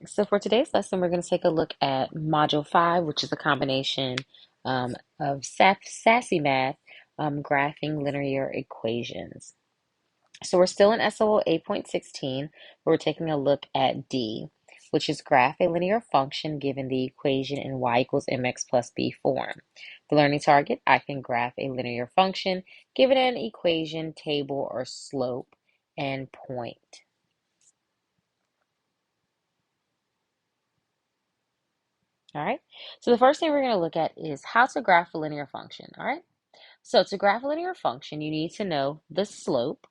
So for today's lesson, we're going to take a look at Module 5, which is a combination of Sassy math, graphing linear equations. So we're still in SOL 8.16, but we're taking a look at D, which is graph a linear function given the equation in y equals mx plus b form. The learning target, I can graph a linear function given an equation, table, or slope and point. All right, so the first thing we're going to look at is how to graph a linear function. All right, so to graph a linear function, you need to know the slope,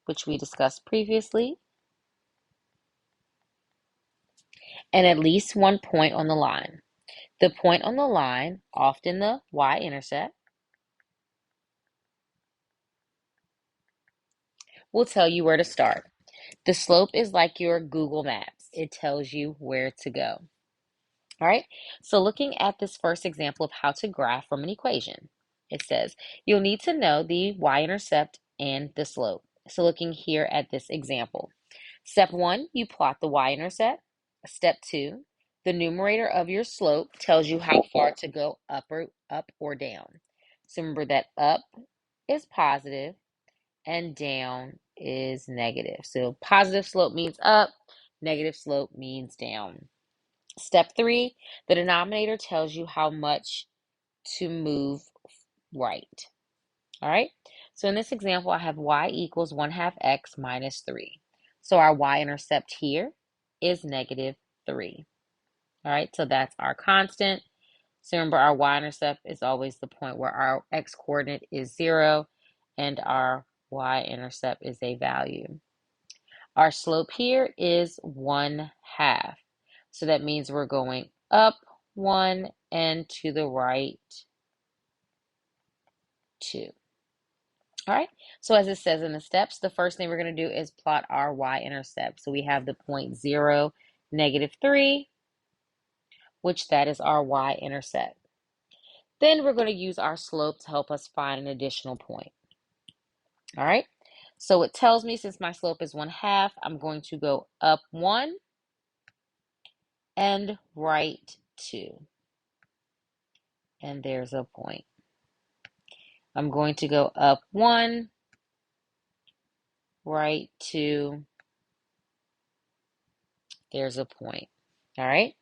which we discussed previously, and at least one point on the line. The point on the line, often the y-intercept, will tell you where to start. The slope is like your Google Maps. It tells you where to go. All right, so looking at this first example of how to graph from an equation, it says you'll need to know the y-intercept and the slope. So looking here at this example, step 1, you plot the y-intercept. Step 2, the numerator of your slope tells you how far to go up or down. So remember that up is positive and down is negative. So positive slope means up, negative slope means down. Step 3, the denominator tells you how much to move right. All right, so in this example, I have y equals 1/2 x minus 3. So our y-intercept here is negative 3. All right, so that's our constant. So remember, our y-intercept is always the point where our x-coordinate is 0 and our y-intercept is a value. Our slope here is 1/2. So that means we're going up 1 and to the right 2. All right, so as it says in the steps, the first thing we're going to do is plot our y-intercept. So we have the point 0, -3, which that is our y-intercept. Then we're going to use our slope to help us find an additional point. All right, so it tells me since my slope is 1/2, I'm going to go up 1 and right 2. And there's a point. I'm going to go up 1, right 2, there's a point. All right.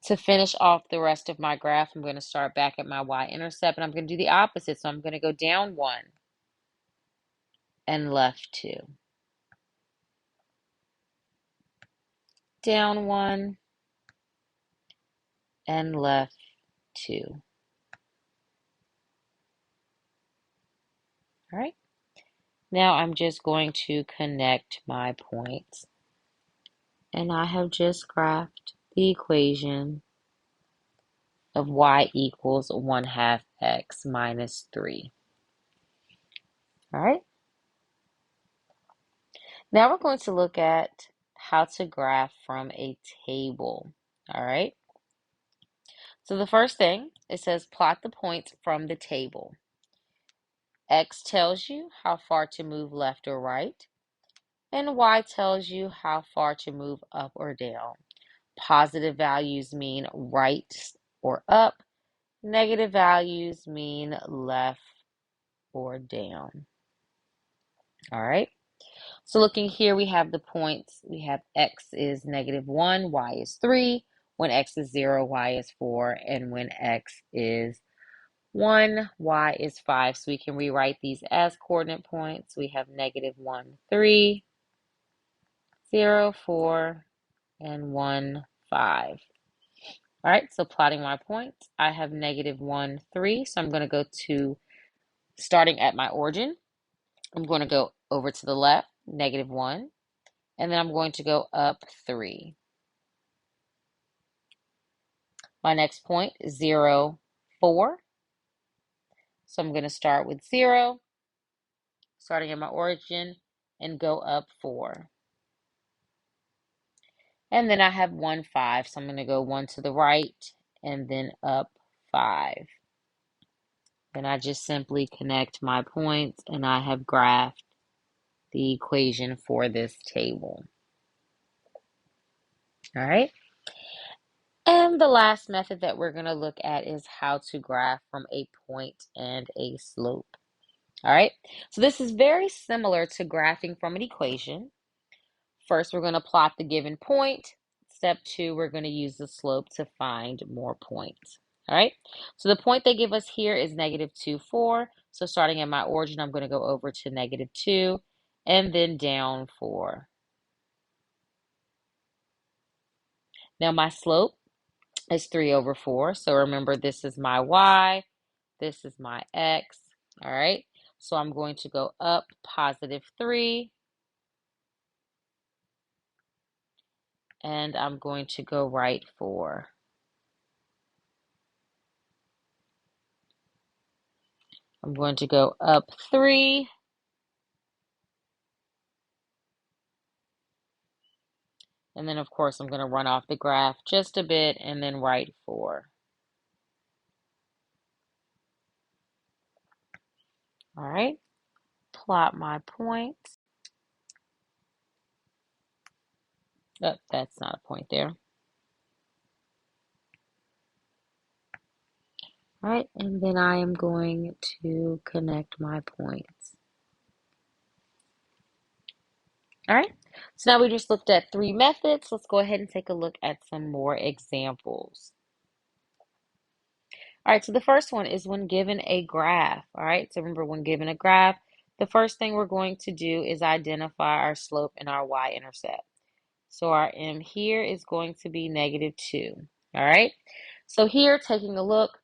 To finish off the rest of my graph, I'm going to start back at my y-intercept, and I'm going to do the opposite. So I'm going to go down 1 and left 2. Down 1 and left 2. All right. Now I'm just going to connect my points. And I have just graphed the equation of y equals 1/2 x minus 3. All right. Now we're going to look at how to graph from a table. All right. So the first thing, it says plot the points from the table. X tells you how far to move left or right, and Y tells you how far to move up or down. Positive values mean right or up. Negative values mean left or down. All right. So looking here, we have the points. We have X is -1, Y is 3. When X is 0, Y is 4. And when X is 1, Y is 5. So we can rewrite these as coordinate points. We have -1, 3, 0, 4, and 1, 5. All right, so plotting my points, I have -1, 3. So I'm going to go to, starting at my origin, I'm going to go over to the left, -1, and then I'm going to go up 3. My next point is 0, 4. So I'm going to start with 0, starting at my origin, and go up 4. And then I have 1, 5. So I'm going to go 1 to the right and then up 5. Then I just simply connect my points and I have graphed the equation for this table. All right. And the last method that we're going to look at is how to graph from a point and a slope. All right. So this is very similar to graphing from an equation. First, we're going to plot the given point. Step 2, we're going to use the slope to find more points. All right. So the point they give us here is -2, 4. So starting at my origin, I'm going to go over to -2 and then down 4. Now my slope is 3/4. So remember, this is my y, this is my x. All right. So I'm going to go up +3 and I'm going to go right 4. I'm going to go up 3 and then of course I'm going to run off the graph just a bit and then right 4. All right, plot my points. Oh, that's not a point there. All right, and then I am going to connect my points. All right, so now we just looked at 3 methods. Let's go ahead and take a look at some more examples. All right, so the first one is when given a graph. All right, so remember, when given a graph, the first thing we're going to do is identify our slope and our y-intercept. So our m here is going to be -2. All right, so here, taking a look,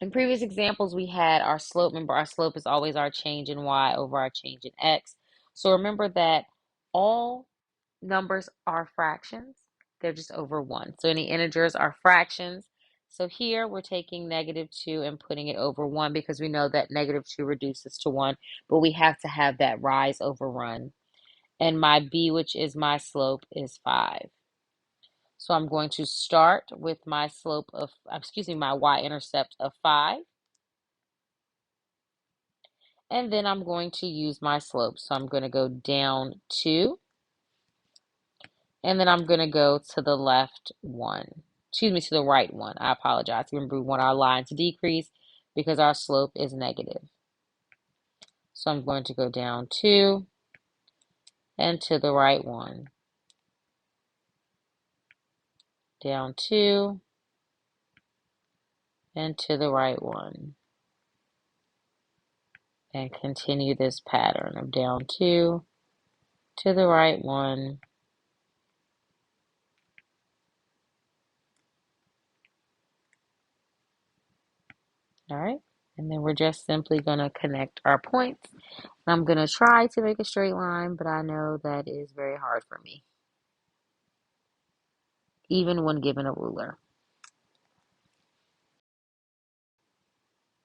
in previous examples, we had our slope. Remember, our slope is always our change in y over our change in x. So remember that all numbers are fractions. They're just over 1. So any integers are fractions. So here we're taking -2 and putting it over 1 because we know that -2 reduces to 1, but we have to have that rise over run. And my b, which is my slope, is 5. So I'm going to start with my slope of, my y-intercept of 5. And then I'm going to use my slope. So I'm going to go down 2. And then I'm going to go to the left 1. To the right 1. I apologize. Remember, we want our line to decrease because our slope is negative. So I'm going to go down 2 and to the right 1. Down 2 and to the right 1. And continue this pattern of down 2 to the right 1. All right. And then we're just simply going to connect our points. I'm going to try to make a straight line, but I know that is very hard for me, even when given a ruler.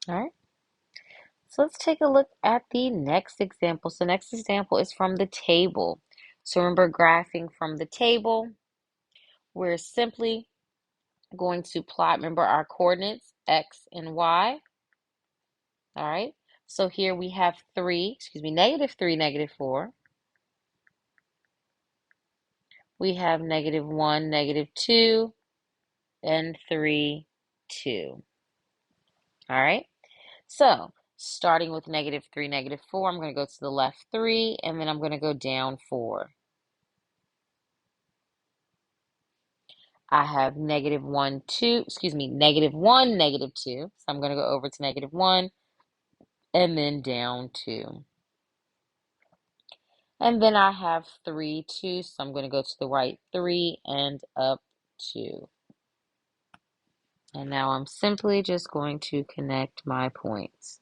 All right. So let's take a look at the next example. So next example is from the table. So remember, graphing from the table, we're simply going to plot, remember, our coordinates, x and y. All right. So here we have -3, -4. We have -1, -2, and 3, 2. All right. So starting with -3, -4, I'm going to go to the left 3, and then I'm going to go down 4. I have -1, 2, -1, -2. So I'm going to go over to -1 and then down 2. And then I have 3, 2. So I'm going to go to the right 3 and up 2. And now I'm simply just going to connect my points.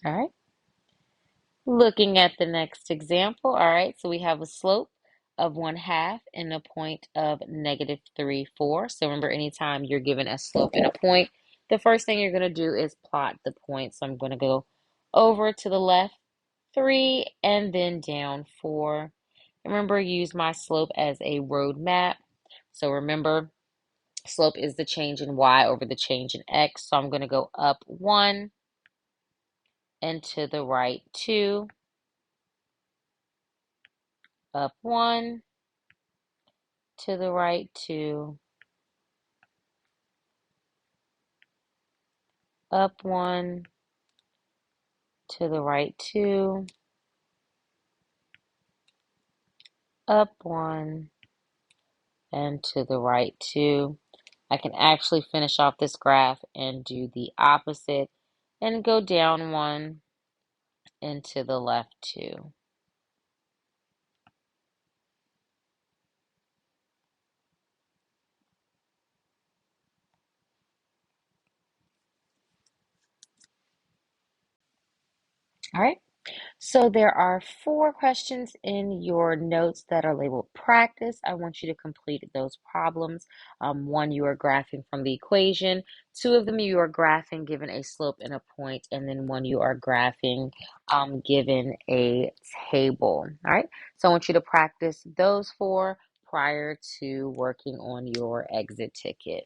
All right. Looking at the next example, all right, so we have a slope of 1/2 and a point of -3, 4. So remember, anytime you're given a slope and a point, the first thing you're going to do is plot the point. So I'm going to go over to the left 3 and then down 4. Remember, use my slope as a road map. So remember, slope is the change in y over the change in x. So I'm going to go up 1 and to the right 2, up 1, to the right 2, up 1, to the right 2, up 1, and to the right 2. I can actually finish off this graph and do the opposite and go down 1 and to the left 2. All right. So there are 4 questions in your notes that are labeled practice. I want you to complete those problems. One, you are graphing from the equation. 2 of them, you are graphing given a slope and a point. And then 1, you are graphing given a table. All right. So I want you to practice those 4 prior to working on your exit ticket.